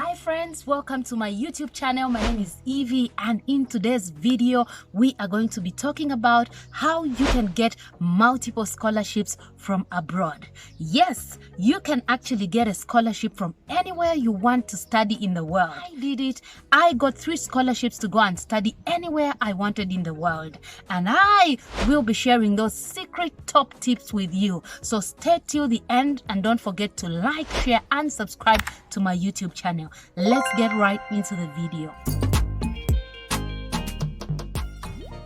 Hi friends, welcome to my YouTube channel. My name is Evie, and in today's video we are going to be talking about how you can get multiple scholarships from abroad. Yes, you can actually get a scholarship from anywhere you want to study in the world. I did it. I got 3 scholarships to go and study anywhere I wanted in the world, and I will be sharing those secret top tips with you. So stay till the end and don't forget to like, share and subscribe to my YouTube channel. Let's get right into the video.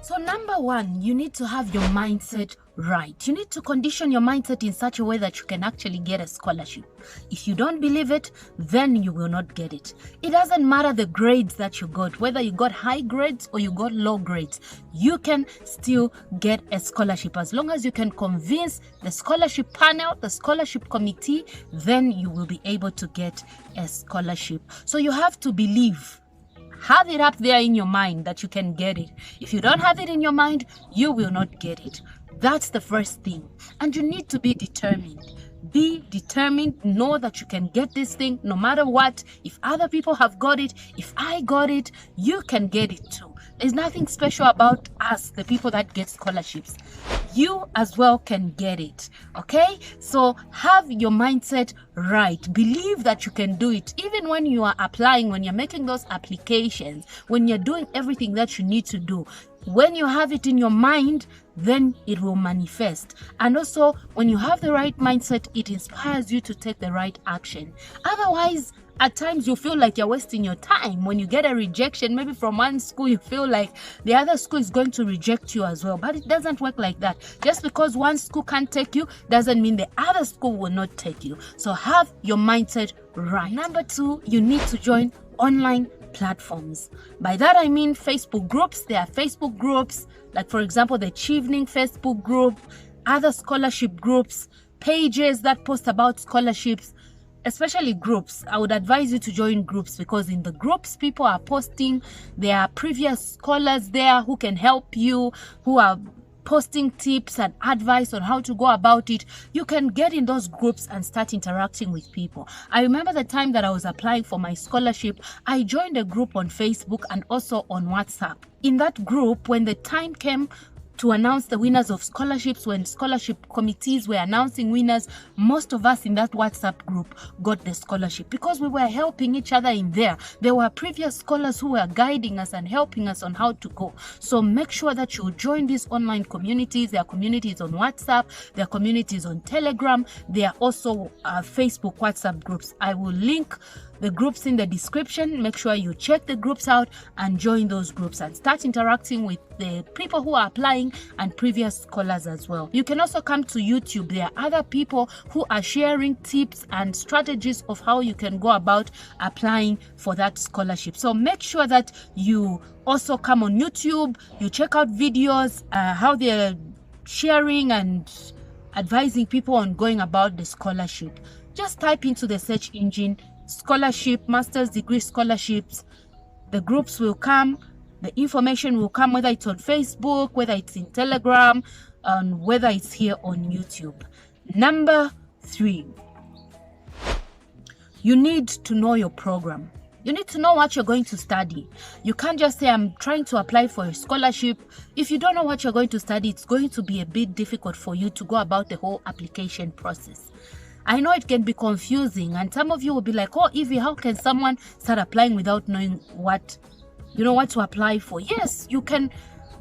So number 1, you need to have your mindset right. You need to condition your mindset in such a way that you can actually get a scholarship. If you don't believe it, then you will not get it. It doesn't matter the grades that you got, whether you got high grades or you got low grades, you can still get a scholarship. As long as you can convince the scholarship panel, the scholarship committee, then you will be able to get a scholarship. So you have to believe. Have it up there in your mind that you can get it. If you don't have it in your mind, you will not get it. That's the first thing. And you need to be determined. Be determined. Know that you can get this thing no matter what. If other people have got it, if I got it, you can get it too. There's nothing special about us, the people that get scholarships. You as well can get it. Okay? So have your mindset right. Believe that you can do it. Even when you are applying, when you're making those applications, when you're doing everything that you need to do, when you have it in your mind, then it will manifest. And also, when you have the right mindset, it inspires you to take the right action. Otherwise, at times you feel like you're wasting your time. When you get a rejection, maybe from one school, you feel like the other school is going to reject you as well. But it doesn't work like that. Just because one school can't take you doesn't mean the other school will not take you. So have your mindset right. Number 2, you need to join online platforms. By that I mean Facebook groups. There are Facebook groups, like for example the Chevening Facebook group, other scholarship groups, pages that post about scholarships, especially groups. I would advise you to join groups, because in the groups people are posting, there are previous scholars there who can help you, who are posting tips and advice on how to go about it. You can get in those groups and start interacting with people. I remember the time that I was applying for my scholarship, I joined a group on Facebook and also on WhatsApp. In that group, when the time came to announce the winners of scholarships, when scholarship committees were announcing winners, most of us in that WhatsApp group got the scholarship because we were helping each other in there. There were previous scholars who were guiding us and helping us on how to go. So make sure that you join these online communities. There are communities on WhatsApp, there are communities on Telegram, there are also Facebook WhatsApp groups. I will link the groups in the description. Make sure you check the groups out and join those groups and start interacting with the people who are applying and previous scholars as well. You can also come to YouTube. There are other people who are sharing tips and strategies of how you can go about applying for that scholarship. So make sure that you also come on YouTube, you check out videos, how they're sharing and advising people on going about the scholarship. Just type into the search engine scholarship, master's degree scholarships. The groups will come, the information will come, whether it's on Facebook, whether it's in Telegram, and whether it's here on YouTube. Number 3, you need to know your program. You need to know what you're going to study. You can't just say, I'm trying to apply for a scholarship. If you don't know what you're going to study, it's going to be a bit difficult for you to go about the whole application process. I know it can be confusing, and some of you will be like, oh, Evie, how can someone start applying without knowing what to apply for? Yes, you can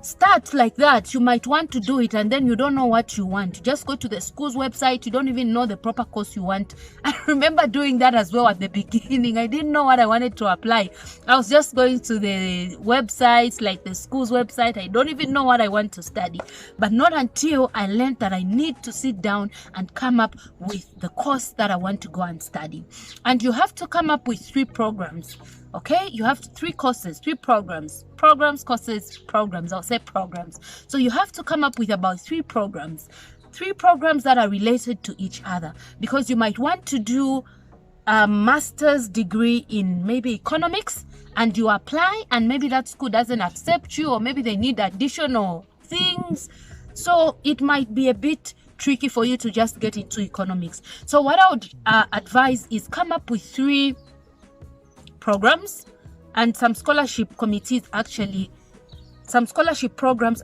start like that. You might want to do it and then you don't know what you want. You just go to the school's website. You don't even know the proper course you want. I remember doing that as well at the beginning. I didn't know what I wanted to apply. I was just going to the websites, like the school's website. I don't even know what I want to study. But not until I learned that I need to sit down and come up with the course that I want to go and study. And you have to come up with 3 programs. Okay, you have 3 courses, 3 programs, courses, programs. I'll say programs. So you have to come up with about 3 programs that are related to each other, because you might want to do a master's degree in maybe economics, and you apply and maybe that school doesn't accept you, or maybe they need additional things. So it might be a bit tricky for you to just get into economics. So what I would advise is come up with 3 programs, and some scholarship programs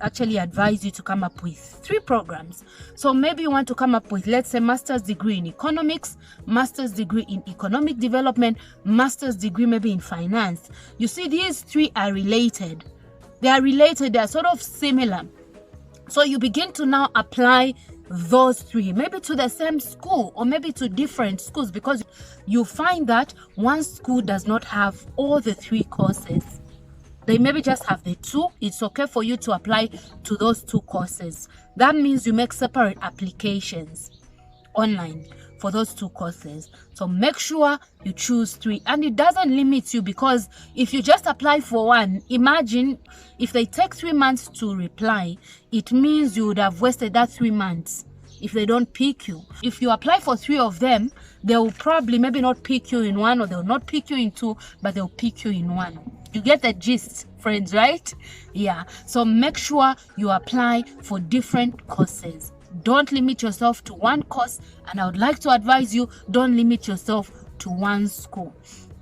actually advise you to come up with 3 programs. So maybe you want to come up with, let's say, master's degree in economics, master's degree in economic development, master's degree maybe in finance. You see, these 3 are related. They are sort of similar. So you begin to now apply those 3, maybe to the same school or maybe to different schools, because you find that one school does not have all the 3 courses. They maybe just have the 2. It's okay for you to apply to those 2 courses. That means you make separate applications online for those 2 courses. So make sure you choose 3, and it doesn't limit you, because if you just apply for one, imagine if they take 3 months to reply, it means you would have wasted that 3 months if they don't pick you. If you apply for 3 of them, they will probably maybe not pick you in 1, or they'll not pick you in 2, but they'll pick you in 1. You get the gist, friends, right? Yeah. So make sure you apply for different courses. Don't limit yourself to one course, and I would like to advise you, don't limit yourself to one school.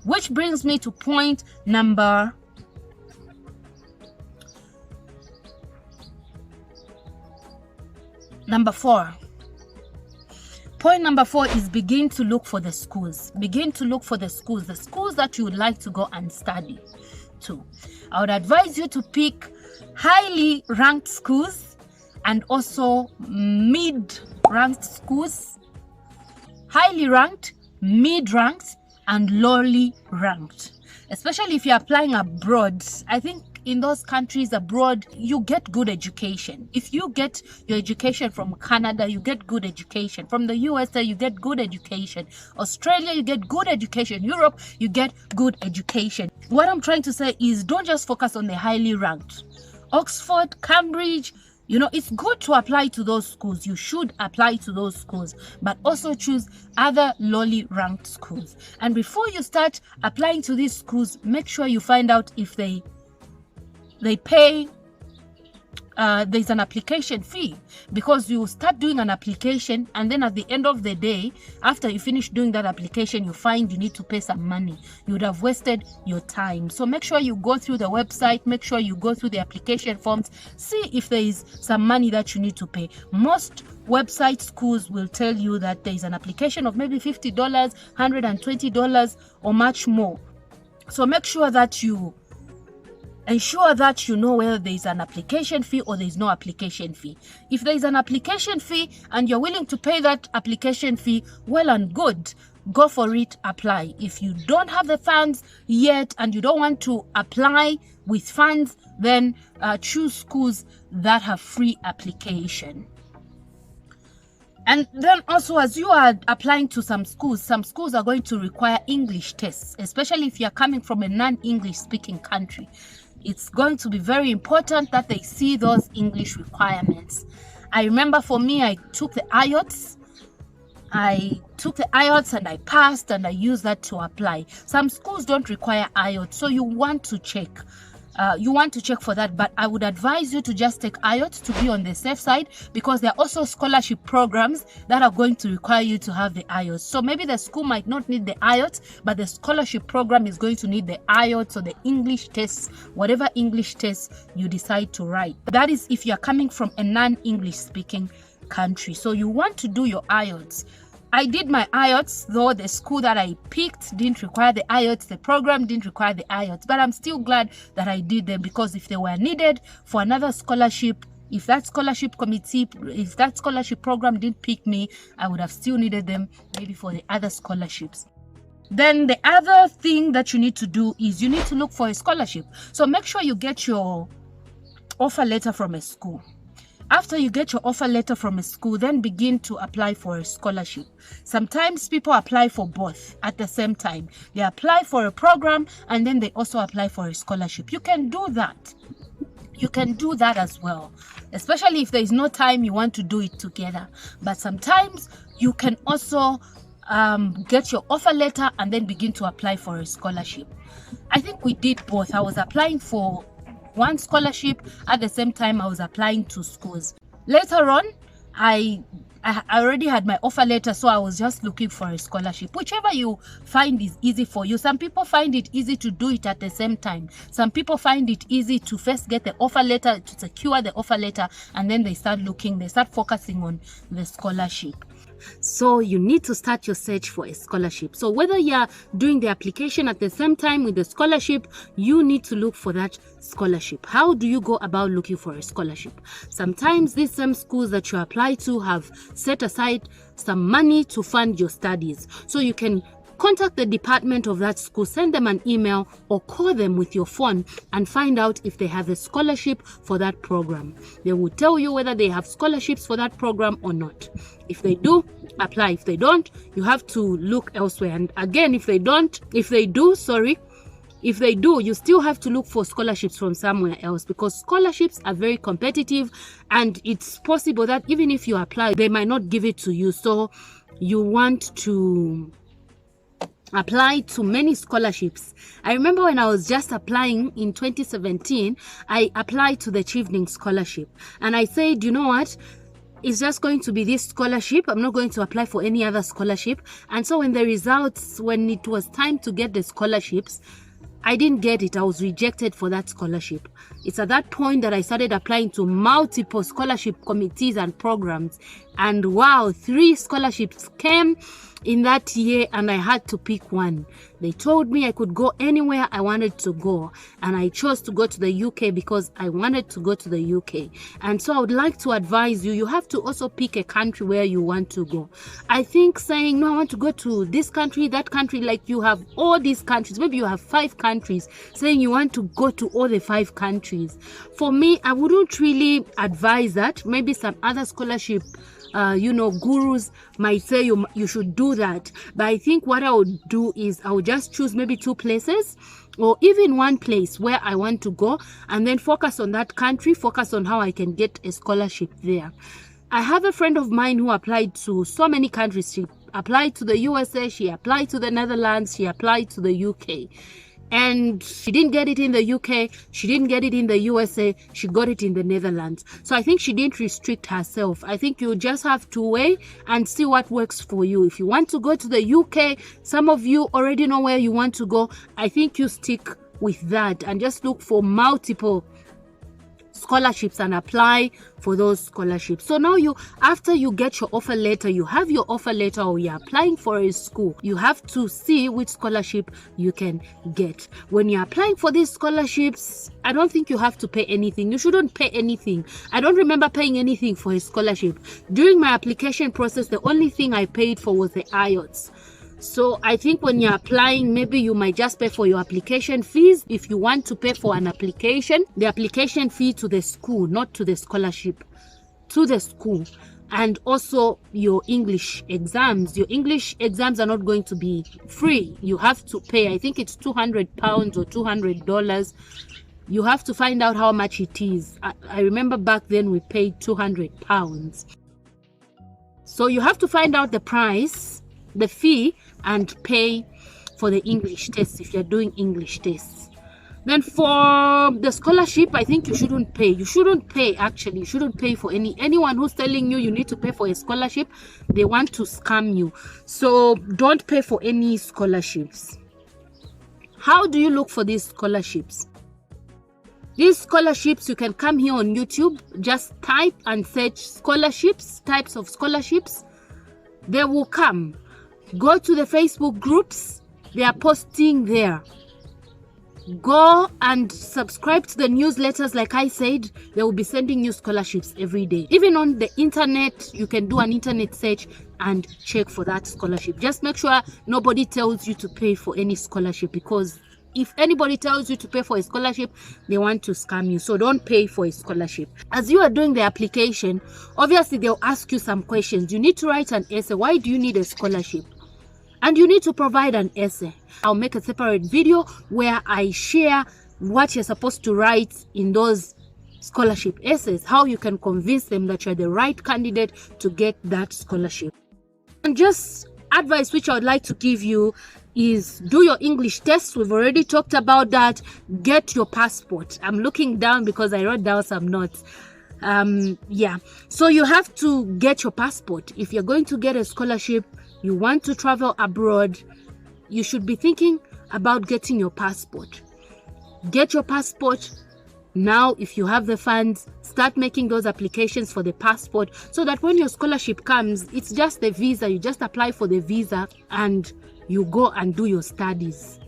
Which brings me to point number 4. Point number 4 is begin to look for the schools. Begin to look for the schools that you would like to go and study to. I would advise you to pick highly ranked schools and also mid-ranked schools. Highly ranked, mid-ranked, and lowly ranked. Especially if you're applying abroad. I think in those countries abroad, you get good education. If you get your education from Canada, you get good education. From the USA, you get good education. Australia, you get good education. Europe, you get good education. What I'm trying to say is, don't just focus on the highly ranked. Oxford, Cambridge, it's good to apply to those schools. You should apply to those schools, but also choose other lowly ranked schools. And before you start applying to these schools, make sure you find out if they pay, there's an application fee, because you start doing an application, and then at the end of the day, after you finish doing that application, you find you need to pay some money. You would have wasted your time. So make sure you go through the website, make sure you go through the application forms, see if there is some money that you need to pay. Most website schools will tell you that there is an application of maybe $50, $120, or much more. So make sure that you ensure that you know whether there is an application fee or there is no application fee. If there is an application fee and you're willing to pay that application fee, well and good, go for it, apply. If you don't have the funds yet and you don't want to apply with funds, then choose schools that have free application. And then also, as you are applying to some schools are going to require English tests, especially if you're coming from a non-English speaking country. It's going to be very important that they see those English requirements. I remember for me, I took the IELTS. And I passed, and I used that to apply. Some schools don't require IELTS, so you want to check. For that, but I would advise you to just take IELTS to be on the safe side, because there are also scholarship programs that are going to require you to have the IELTS. So maybe the school might not need the IELTS, but the scholarship program is going to need the IELTS or the English tests, whatever English tests you decide to write. That is if you're coming from a non-English speaking country. So you want to do your IELTS. I did my IELTS, though the school that I picked didn't require the IELTS, the program didn't require the IELTS, but I'm still glad that I did them, because if they were needed for another scholarship, if that scholarship program didn't pick me, I would have still needed them maybe for the other scholarships. Then the other thing that you need to do is you need to look for a scholarship. So make sure you get your offer letter from a school. After you get your offer letter from a school, then begin to apply for a scholarship. Sometimes people apply for both at the same time. They apply for a program and then they also apply for a scholarship. You can do that. You can do that as well, especially if there is no time you want to do it together. But sometimes you can also get your offer letter and then begin to apply for a scholarship. I think we did both. I was applying for one scholarship at the same time I was applying to schools. Later on, I I already had my offer letter, so I was just looking for a scholarship. Whichever you find is easy for you. Some people find it easy to do it at the same time. Some people find it easy to first get the offer letter, to secure the offer letter, and then they start focusing on the scholarship. So you need to start your search for a scholarship. So whether you're doing the application at the same time with the scholarship, you need to look for that scholarship. How do you go about looking for a scholarship? Sometimes these same schools that you apply to have set aside some money to fund your studies. So you can contact the department of that school, send them an email, or call them with your phone and find out if they have a scholarship for that program. They will tell you whether they have scholarships for that program or not. If they do, apply. If they don't, you have to look elsewhere. And again, if they do, you still have to look for scholarships from somewhere else, because scholarships are very competitive, and it's possible that even if you apply, they might not give it to you. So you want to apply to many scholarships. I remember when I was just applying in 2017, I applied to the Chevening scholarship, and I said, you know what, it's just going to be this scholarship. I'm not going to apply for any other scholarship. And so when it was time to get the scholarships, I didn't get it. I was rejected for that scholarship. It's at that point that I started applying to multiple scholarship committees and programs. And wow, 3 scholarships came in that year, and I had to pick one. They told me I could go anywhere I wanted to go, and I chose to go to the UK because I wanted to go to the UK. And so I would like to advise you, you have to also pick a country where you want to go. I think saying, no, I want to go to this country, that country, like you have all these countries, maybe you have 5 countries, saying you want to go to all the 5 countries. For me, I wouldn't really advise that. Maybe some other scholarship gurus might say you should do that. But I think what I would do is I would just choose maybe 2 places, or even 1 place where I want to go, and then focus on that country, focus on how I can get a scholarship there. I have a friend of mine who applied to so many countries. She applied to the USA, she applied to the Netherlands, she applied to the UK. And she didn't get it in the UK, she didn't get it in the USA, she got it in the Netherlands. So I think she didn't restrict herself. I think you just have to weigh and see what works for you. If you want to go to the UK, some of you already know where you want to go. I think you stick with that and just look for multiple scholarships and apply for those scholarships. So now after you get your offer letter, you have your offer letter, or you're applying for a school, you have to see which scholarship you can get. When you're applying for these scholarships, I don't think you have to pay anything. You shouldn't pay anything. I don't remember paying anything for a scholarship. During my application process, the only thing I paid for was the IELTS. So I think when you're applying, maybe you might just pay for your application fees. If you want to pay for an application, the application fee to the school, not to the scholarship, to the school. And also your English exams. Your English exams are not going to be free. You have to pay, I think it's £200 or $200. You have to find out how much it is. I remember back then we paid £200. So you have to find out the price, the fee, and pay for the English tests if you're doing English tests. Then for the scholarship, I think you shouldn't pay. You shouldn't pay, actually. You shouldn't pay for anyone who's telling you need to pay for a scholarship. They want to scam you. So don't pay for any scholarships. How do you look for these scholarships? These scholarships, you can come here on YouTube, just type and search scholarships, types of scholarships. They will come. Go to the Facebook groups, they are posting there. Go and subscribe to the newsletters. Like I said, they will be sending you scholarships every day. Even on the internet, you can do an internet search and check for that scholarship. Just make sure nobody tells you to pay for any scholarship, because if anybody tells you to pay for a scholarship, they want to scam you. So don't pay for a scholarship. As you are doing the application, obviously they'll ask you some questions. You need to write an essay. Why do you need a scholarship? And you need to provide an essay. I'll make a separate video where I share what you're supposed to write in those scholarship essays, how you can convince them that you're the right candidate to get that scholarship. And just advice which I would like to give you is do your English test. We've already talked about that. Get your passport. I'm looking down because I wrote down some notes. Yeah, so you have to get your passport. If you're going to get a scholarship, you want to travel abroad, you should be thinking about getting your passport. Get your passport now. If you have the funds, start making those applications for the passport, so that when your scholarship comes, it's just the visa. You just apply for the visa and you go and do your studies.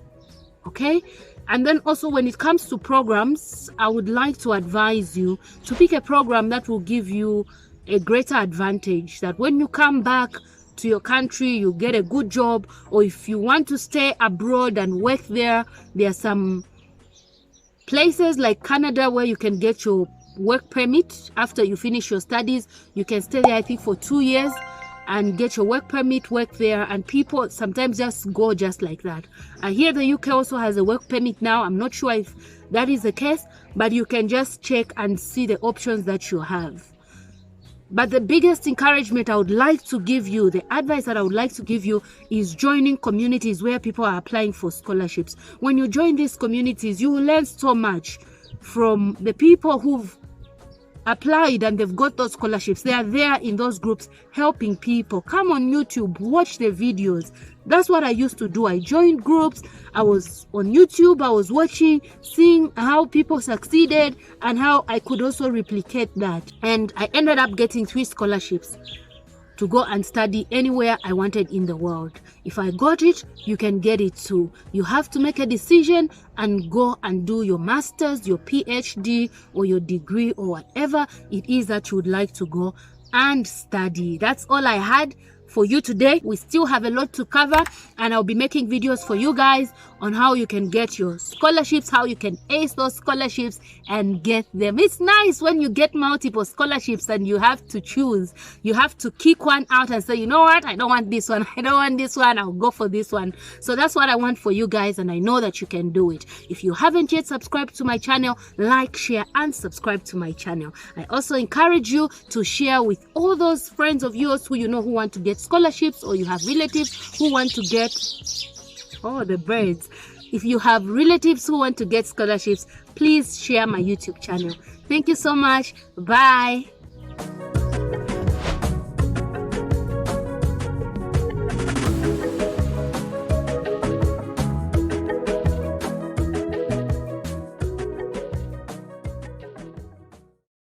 Okay? And then also, when it comes to programs, I would like to advise you to pick a program that will give you a greater advantage, that when you come back to your country, you get a good job. Or if you want to stay abroad and work there, there are some places like Canada where you can get your work permit after you finish your studies. You can stay there, I think, for 2 years and get your work permit, work there. And people sometimes just go just like that. I hear the UK also has a work permit now. I'm not sure if that is the case, but you can just check and see the options that you have. But the biggest encouragement I would like to give you, the advice that I would like to give you, is joining communities where people are applying for scholarships. When you join these communities, you will learn so much from the people who've applied and they've got those scholarships. They are there in those groups helping people. Come on YouTube, watch the videos. That's what I used to do. I joined groups. I was on YouTube. I was watching, seeing how people succeeded and how I could also replicate that. And I ended up getting 3 scholarships to go and study anywhere I wanted in the world. If I got it, you can get it too. You have to make a decision and go and do your master's, your PhD, or your degree, or whatever it is that you would like to go and study. That's all I had for you today. We still have a lot to cover, and I'll be making videos for you guys on how you can get your scholarships, how you can ace those scholarships and get them. It's nice when you get multiple scholarships and you have to choose. You have to kick one out and say, you know what, I don't want this one, I don't want this one, I'll go for this one. So that's what I want for you guys, and I know that you can do it. If you haven't yet subscribed to my channel, like, share and subscribe to my channel. I also encourage you to share with all those friends of yours who you know who want to get scholarships, or you have relatives who want to get the birds. If you have relatives who want to get scholarships, please share my YouTube channel. Thank you so much. Bye.